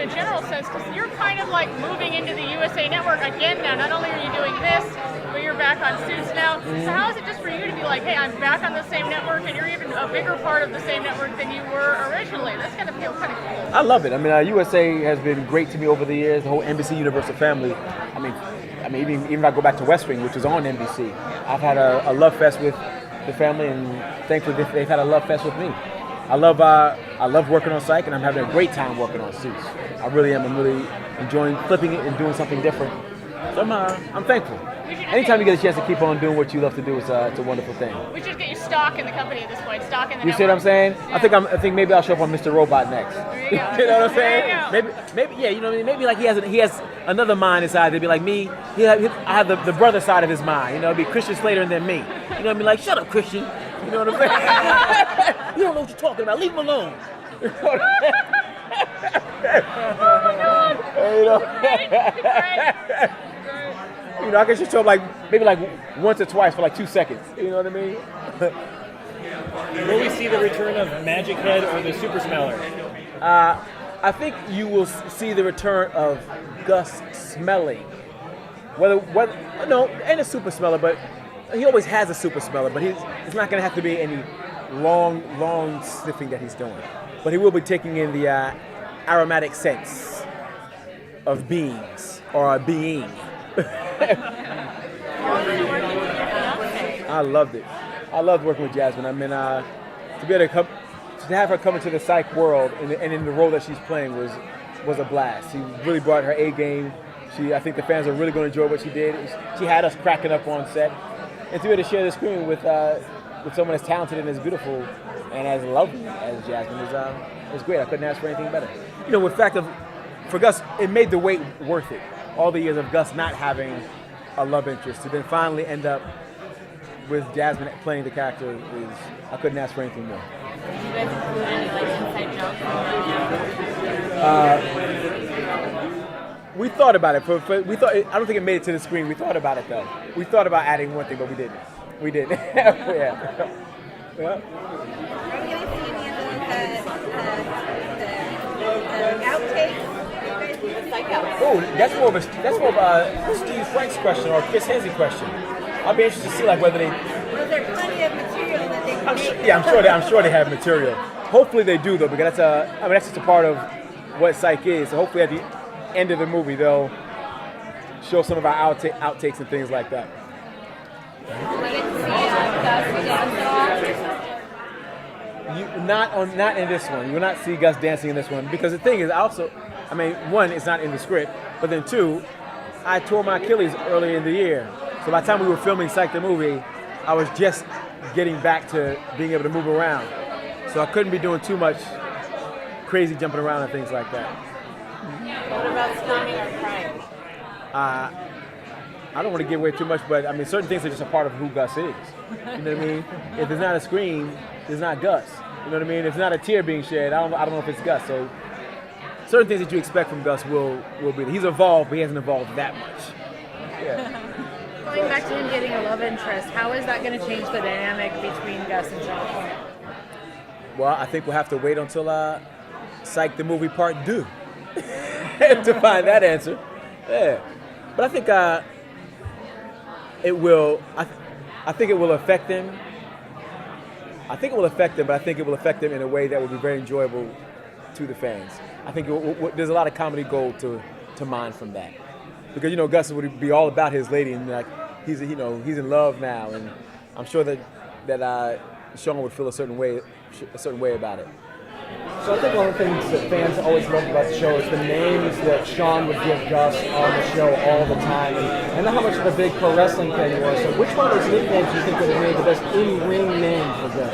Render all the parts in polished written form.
a general sense, because you're kind of like moving into the USA Network again now. Not only are you doing this, but you're back on Suits now. So how is it just for you to be like, hey, I'm back on the same network, and you're even a bigger part of the same network than you were originally? That's going to feel kind of cool. I love it. I mean, USA has been great to me over the years. The whole NBC Universal family. I mean, even if I go back to West Wing, which was on NBC, I've had a love fest with the family, and thankfully they've had a love fest with me. I love working on Psych, and I'm having a great time working on Suits. I really am. I'm really enjoying flipping it and doing something different. So I'm thankful. Anytime you get a chance to keep on doing what you love to do, it's a wonderful thing. We should get you stock in the company at this point. Stock in the You network. see what I'm saying? Yeah. I think maybe I'll show up on Mr. Robot next. There you go. You know what I'm saying? There you go. Maybe yeah. You know what I mean? Maybe like he has another mind inside. They'd be like me. I have the brother side of his mind. You know, it'd be Christian Slater and then me. You know what I mean? Like, shut up, Christian. You know what I'm saying? You don't know what you're talking about. Leave him alone. Oh my God. You know? Right. You know, I can just show up maybe once or twice for 2 seconds. You know what I mean? Will we see the return of Magic Head or the Super Smeller? I think you will see the return of Gus smelling. And a super smeller, but he always has a super smeller, but it's not going to have to be any long sniffing that he's doing. But he will be taking in the aromatic scents of beings, or a being. I loved it. I loved working with Jasmine. I mean, to be able to have her come into the Psych world and in the role that she's playing was a blast. She really brought her A game. I think the fans are really going to enjoy what she did. She had us cracking up on set, and to be able to share the screen with someone as talented and as beautiful and as lovely as Jasmine is great. I couldn't ask for anything better. You know, for Gus, it made the wait worth it. All the years of Gus not having a love interest to then finally end up with Jasmine playing the character I couldn't ask for anything more. Did you guys include any inside jokes? We thought about it. We thought. I don't think it made it to the screen. We thought about it though. We thought about adding one thing, but we didn't. We didn't. Yeah. Are we going to see any of the outtakes? Oh, that's more of a Steve Franks question or Chris Hensey question. I'll be interested to see whether they. Was there plenty of material that they can make? I'm sure they have material. Hopefully they do though, because that's just a part of what Psych is. So hopefully at the end of the movie they'll show some of our outtakes and things like that. Not in this one. You will not see Gus dancing in this one, because the thing is one, it's not in the script, but then two, I tore my Achilles earlier in the year. So by the time we were filming Psych the movie, I was just getting back to being able to move around. So I couldn't be doing too much crazy jumping around and things like that. What about screaming or crying? I don't want to give away too much, but certain things are just a part of who Gus is. You know what I mean? If there's not a scream, there's not Gus. You know what I mean? If there's not a tear being shed, I don't know if it's Gus. So certain things that you expect from Gus will be there. He's evolved, but he hasn't evolved that much. Yeah. Going back to him getting a love interest, how is that going to change the dynamic between Gus and John? Well, I think we'll have to wait until Psych the movie part 2 to find that answer. Yeah, but I think it will. I think it will affect them. I think it will affect them, but I think it will affect them in a way that will be very enjoyable to the fans. I think there's a lot of comedy gold to mine from that, because Gus would be all about his lady, and he's in love now, and I'm sure that Sean would feel a certain way about it. So I think one of the things that fans always loved about the show is the names that Sean would give Gus on the show all the time, and how much of a big pro wrestling fan you are. So which one of those nicknames do you think would have made the best in-ring name for Gus?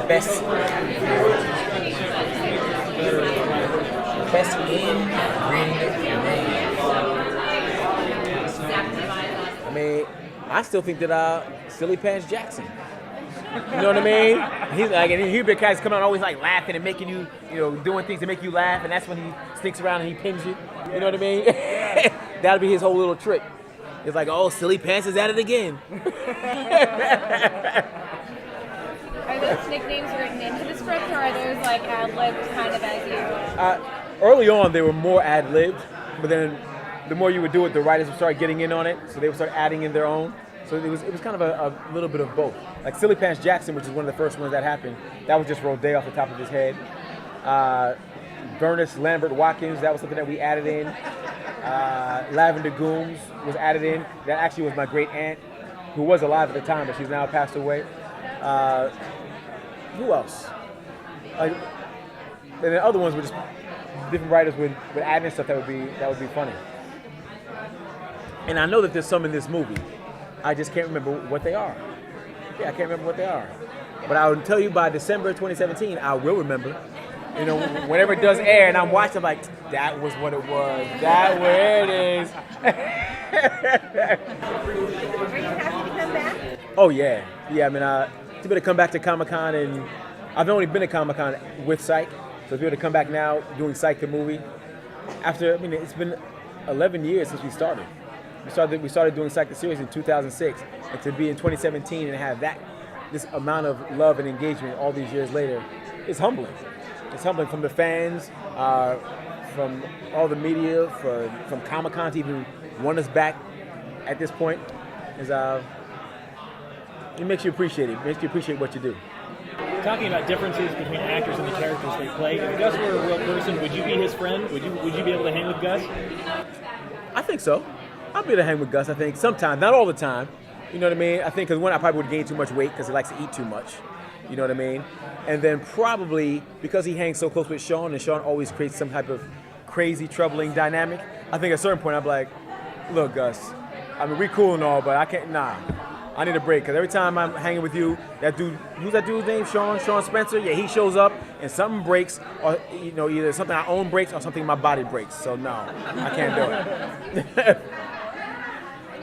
Best in-ring name. I still think that Silly Pants Jackson. You know what I mean? He's he'd be the guy coming out always laughing and making you, doing things to make you laugh, and that's when he sneaks around and he pins you. You know what I mean? That'll be his whole little trick. It's like, oh, Silly Pants is at it again. Are those nicknames written into the script, or are those ad-libbed kind of as you? Early on, they were more ad-libbed, but then the more you would do it, the writers would start getting in on it, so they would start adding in their own. So it was kind of a little bit of both. Like Silly Pants Jackson, which is one of the first ones that happened, that was just Rodé off the top of his head. Bernice Lambert Watkins, that was something that we added in. Lavender Gooms was added in. That actually was my great aunt, who was alive at the time, but she's now passed away. Who else? And then other ones were just different writers would add in stuff that would be funny. And I know that there's some in this movie. I just can't remember what they are. Yeah, I can't remember what they are. But I will tell you by December 2017, I will remember. You know, whenever it does air and I'm watching, I'm like, that was what it was. That where it is. Are you happy to come back? Oh, yeah. Yeah, I mean, to be able to come back to Comic-Con, and I've only been to Comic-Con with Psych, so to be able to come back now doing Psych the movie, after, I mean, it's been 11 years since we started. We started doing Psych the series in 2006, and to be in 2017 and have this amount of love and engagement all these years later, it's humbling. It's humbling from the fans, from all the media, from Comic-Con to even want us back at this point. It makes you appreciate it. It makes you appreciate what you do. Talking about differences between actors and the characters they play, if Gus were a real person, would you be his friend? Would you be able to hang with Gus? I think so. I'll be able to hang with Gus, I think, sometimes. Not all the time. You know what I mean? I think because one, I probably would gain too much weight because he likes to eat too much. You know what I mean? And then probably because he hangs so close with Sean, and Sean always creates some type of crazy, troubling dynamic, I think at a certain point I'd be like, look, Gus, I mean, we cool and all, but I can't, I need a break. Because every time I'm hanging with you, that dude, who's that dude's name? Sean Spencer? Yeah, he shows up and something breaks, or, you know, either something I own breaks or something my body breaks. So no, I can't do it.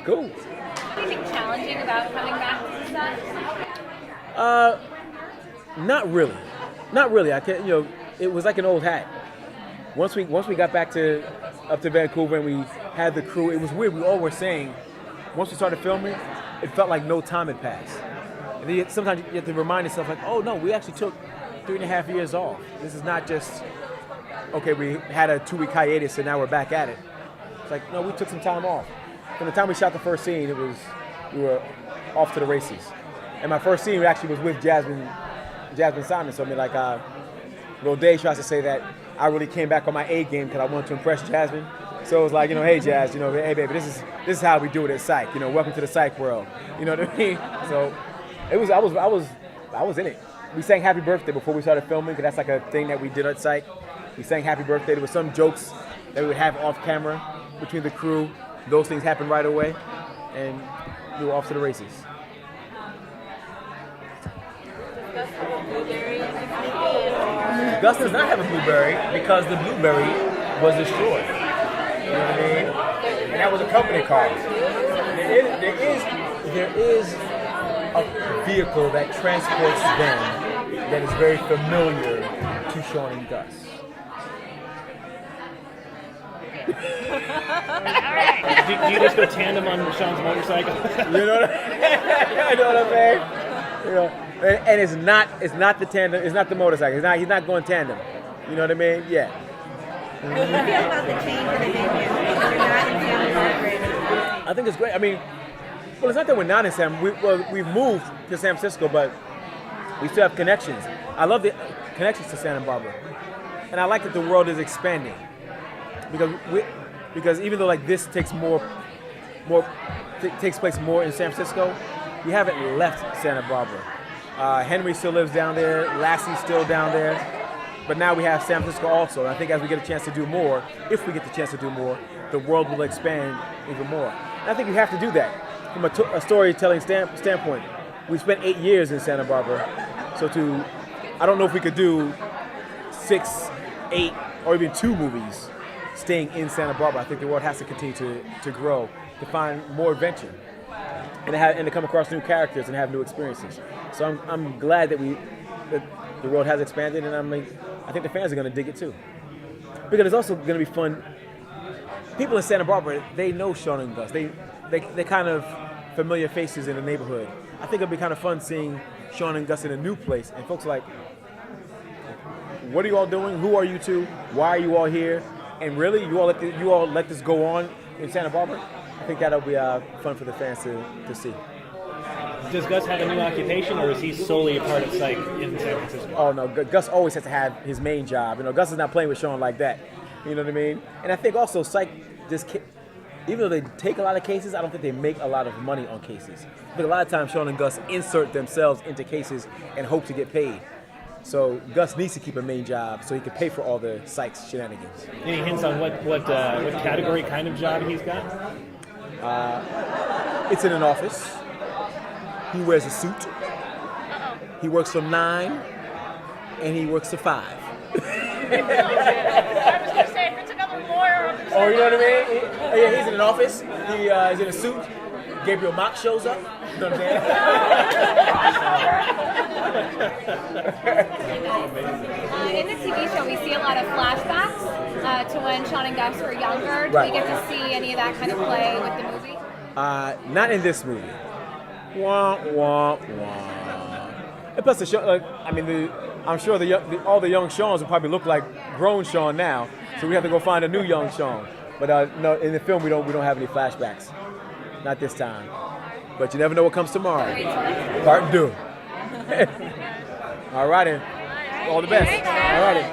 Cool. Anything challenging about coming back to the set? Not really. Not really. I can't. You know, it was like an old hat. Once we got back up to Vancouver and we had the crew, it was weird. We all were saying, once we started filming, it felt like no time had passed. And then sometimes you have to remind yourself, like, oh no, we actually took 3.5 years off. This is not just, okay, we had a 2-week hiatus and now we're back at it. It's like, no, we took some time off. From the time we shot the first scene, we were off to the races. And my first scene actually was with Jasmine Simon. So I mean, like, Rodé tries to say that I really came back on my A game because I wanted to impress Jasmine. So it was like, you know, hey Jazz, you know, hey baby, this is how we do it at Psych. You know, welcome to the Psych world. You know what I mean? So it was I was in it. We sang Happy Birthday before we started filming because that's like a thing that we did at Psych. We sang Happy Birthday. There were some jokes that we would have off camera between the crew. Those things happened right away, and we were off to the races. Gus does not have a blueberry because the blueberry was destroyed. You know what I mean? And that was a company car. There is a vehicle that transports them that is very familiar to Sean and Gus. Do you just go tandem on Sean's motorcycle? You know what I'm saying? You know, and it's not the tandem, it's not the motorcycle. He's not going tandem. You know what I mean? Yeah. How do you feel about the change in the name? You're not in Santa Barbara anymore. I think it's great. I mean, well, it's not that we're not in San. We've moved to San Francisco, but we still have connections. I love the connections to Santa Barbara, and I like that the world is expanding because even though like this takes takes place more in San Francisco, we haven't left Santa Barbara. Henry still lives down there. Lassie's still down there. But now we have San Francisco also. And I think as we get a chance to do more, if we get the chance to do more, the world will expand even more. And I think we have to do that from a storytelling standpoint. We spent 8 years in Santa Barbara. So I don't know if we could do 6, 8, or even 2 movies staying in Santa Barbara. I think the world has to continue to grow, to find more adventure, and to come across new characters and have new experiences. So I'm glad that the world has expanded, and I think the fans are going to dig it too. Because it's also going to be fun. People in Santa Barbara, they know Sean and Gus. They kind of familiar faces in the neighborhood. I think it'll be kind of fun seeing Sean and Gus in a new place, and folks are like, what are you all doing? Who are you two? Why are you all here? And really, you all let this go on in Santa Barbara? I think that'll be fun for the fans to see. Does Gus have a new occupation, or is he solely a part of Psych in San Francisco? Oh no, Gus always has to have his main job. Gus is not playing with Sean like that. You know what I mean? And I think also Psych even though they take a lot of cases, I don't think they make a lot of money on cases. But a lot of times Sean and Gus insert themselves into cases and hope to get paid. So Gus needs to keep a main job so he can pay for all the Psych's shenanigans. Any hints on what category, kind of job he's got? It's in an office. He wears a suit. He works from 9 and he works to 5. I was going to say, if it's another lawyer. Oh, you know what I mean? Yeah, he's in an office. He's in a suit. Gabriel Mock shows up. You know what I'm In the TV show, we see a lot of flashbacks to when Sean and Gus were younger. Do Right. we get to see any of that kind of play with the movie? Not in this movie. Wah, wah, wah. And plus, the show, I'm sure all the young Shawns will probably look like grown Sean now, so we have to go find a new young Sean. But no, in the film we don't have any flashbacks, not this time. But you never know what comes tomorrow. Part 2. All righty. All the best. All righty.